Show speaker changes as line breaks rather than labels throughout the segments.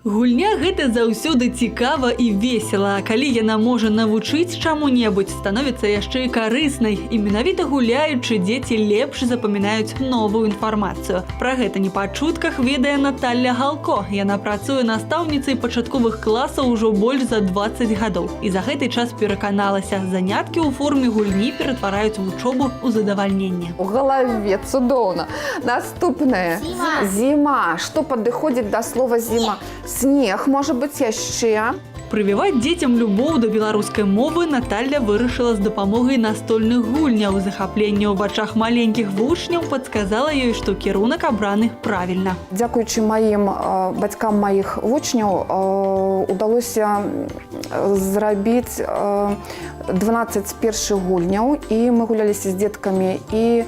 Гульня гэта заўсёды цікава і весела, а калі яна можа навучыць чаму-небудзь, становіцца яшчэ і карыснай. І менавіта гуляючы дзеці лепш запамінаюць новую інфармацыю. Пра гэта не па чутках ведае Наталля Галко. Яна працуе настаўніцай пачатковых класаў ужо больш за 20 гадоў. І за гэты час пераканалася, заняткі ў форме гульні ператвараюць вучобу ў задавальненне.
У галаве цудоўна. Наступнае. Зіма. Што падыходзіць да слова зіма? Снег, можа быць, яшчэ.
Прывіваць дзецям любоў да беларускай мовы Наталля вырашыла з дапамогай настольных гульняў. Захапленне ў вачах маленькіх вучняў падказала ёй, што кірунак абраны правільна.
Дзякуючы маім бацькам маіх вучняў удалося зрабіць 12 першых гульняў, і мы гуляліся з дзеткамі і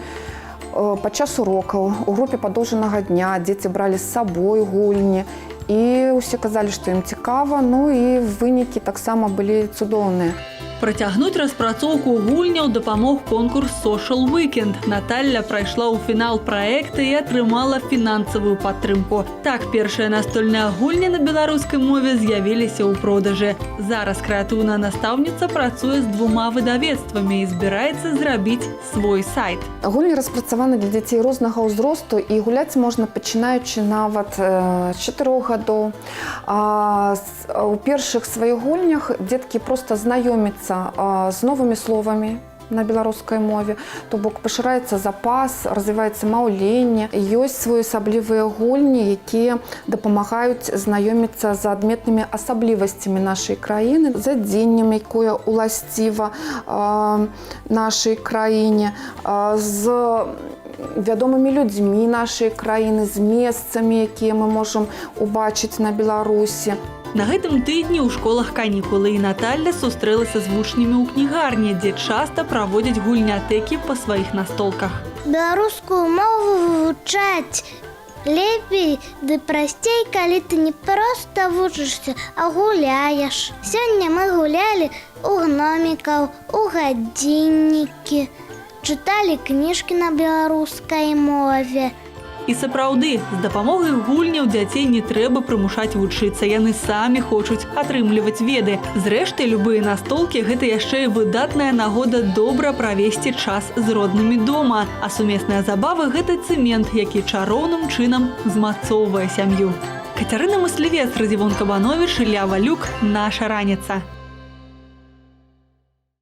падчас урокаў у групе падоўжанага дня дзеці бралі з сабой гульні. І ўсе казалі, што ім цікава, ну і вынікі таксама былі цудоўныя.
Працягнуць распрацоўку гульняў дапамог конкурс Social Weekend. Наталля прайшла ў фінал праекта і атрымала фінансавую падтрымку. Так, першая настольная гульня на беларускай мове з'явіліся ў продажы. Зараз крэатыўная настаўніца працуе з 2 выдавецтвамі і збіраецца зрабіць свой сайт.
Гульні распрацаваны для дзяцей рознага ўзросту, і гуляць можна пачынаючы нават з 4 гадоў. У першых сваіх гульнях дзеткі проста знаёмяцца з новымі словамі на беларускай мове, то бок пашыраецца запас, развіваецца маўленне. Ёсць своеасаблівыя гульні, якія дапамагаюць знаёміцца з адметнымі асаблівасцямі нашай краіны, з адзеннем, якое уласціва нашай краіне, з вядомымі людзьмі нашай краіны, з месцамі, якія мы можам убачыць на Беларусі.
На гэтым тыдні ў школах канікулы, і Наталля сустрэлася з вучнямі ў кнігарні, дзе часта праводзяць гульнятэкі па сваіх настолках.
Беларускую мову вывучаць лепей ды прасцей, калі ты не проста вучышся, а гуляеш. Сёння мы гулялі ў гномікаў, у гадзіннікі, чыталі кніжкі на беларускай мове.
І сапраўды, з дапамогай гульняў дзяцей не трэба прымушаць вучыцца, яны самі хочуць атрымліваць веды. Зрэшты, любыя настолкі – гэта яшчэ і выдатная нагода добра правесці час з роднымі дома. А сумесная забава – гэта цэмент, які чароўным чынам змацоўвае сям'ю. Кацярына Мыслівец, Радзівон Кабановіч, Ілля Валюк. Наша раніца.